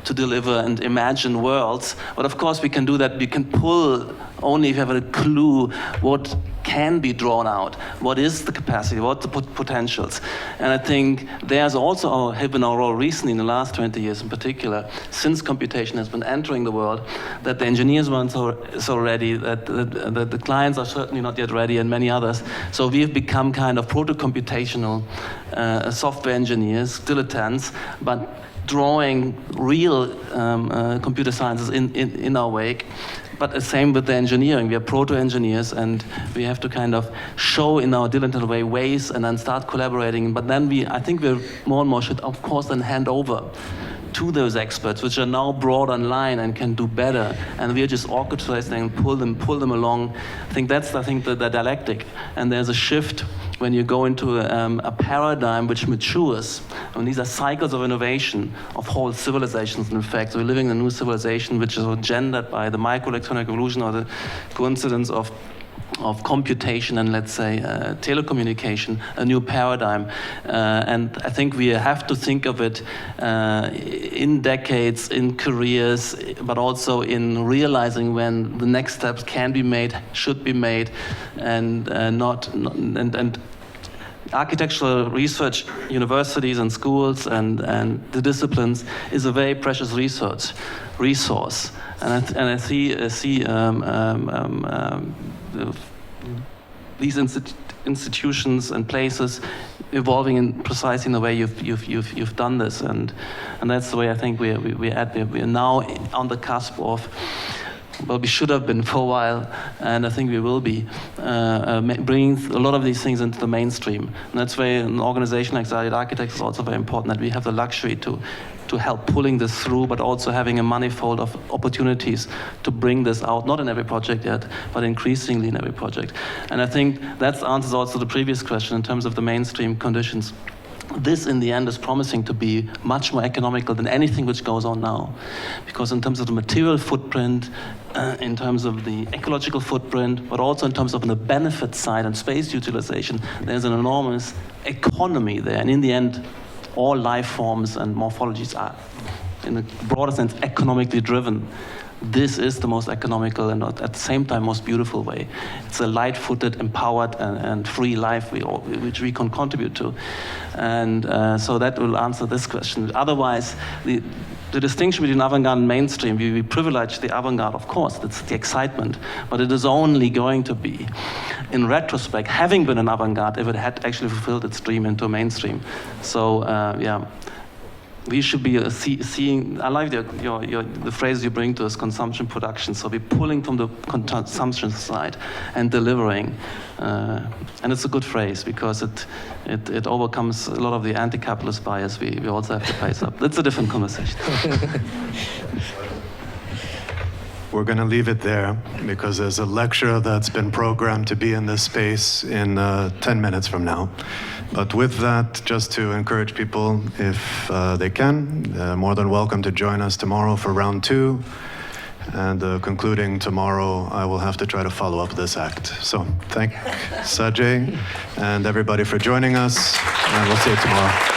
to deliver and imagine worlds. But of course, we can do that. We can pull only if you have a clue what can be drawn out, what is the capacity, what the potentials. And I think there's also have been our role recently in the last 20 years in particular, since computation has been entering the world, that the engineers weren't so ready, that the clients are certainly not yet ready, and many others. So we've become kind of proto-computational software engineers, dilettantes, but drawing real computer sciences in our wake. But the same with the engineering. We are proto-engineers, and we have to kind of show in our dilettante way ways and then start collaborating. But then I think we're more and more should, of course, then hand over to those experts, which are now broad online and can do better. And we are just orchestrating and pull them along. I think that's, the dialectic. And there's a shift when you go into a paradigm which matures. And these are cycles of innovation of whole civilizations, in fact. So we're living in a new civilization which is gendered by the microelectronic revolution or the coincidence of computation and, let's say, telecommunication, a new paradigm. And I think we have to think of it in decades, in careers, but also in realizing when the next steps can be made, should be made, and architectural research, universities and schools and the disciplines is a very precious resource. And I see these institutions and places evolving in precisely in the way you've done this, and that's the way I think we're now on the cusp of. Well, we should have been for a while, and I think we will be bringing a lot of these things into the mainstream. And that's why an organization like Zaha Hadid Architects is also very important, that we have the luxury to help pulling this through, but also having a manifold of opportunities to bring this out, not in every project yet, but increasingly in every project. And I think that answers also the previous question in terms of the mainstream conditions. This, in the end, is promising to be much more economical than anything which goes on now. Because in terms of the material footprint, in terms of the ecological footprint, but also in terms of the benefit side and space utilization, there's an enormous economy there. And in the end, all life forms and morphologies are, in a broader sense, economically driven. This is the most economical and at the same time most beautiful way. It's a light-footed, empowered, and free life which we can contribute to. And so that will answer this question. Otherwise, the distinction between avant-garde and mainstream, we privilege the avant-garde, of course, that's the excitement, but it is only going to be, in retrospect, having been an avant-garde if it had actually fulfilled its dream into mainstream. So, yeah. We should be seeing, I like the phrase you bring to us, consumption production. So we're pulling from the consumption side and delivering. And it's a good phrase because it overcomes a lot of the anti-capitalist bias we also have to face up. That's a different conversation. We're going to leave it there because there's a lecture that's been programmed to be in this space in 10 minutes from now. But with that, just to encourage people, if they can, more than welcome to join us tomorrow for round 2. And concluding tomorrow, I will have to try to follow up this act. So thank Shajay and everybody for joining us, and we'll see you tomorrow.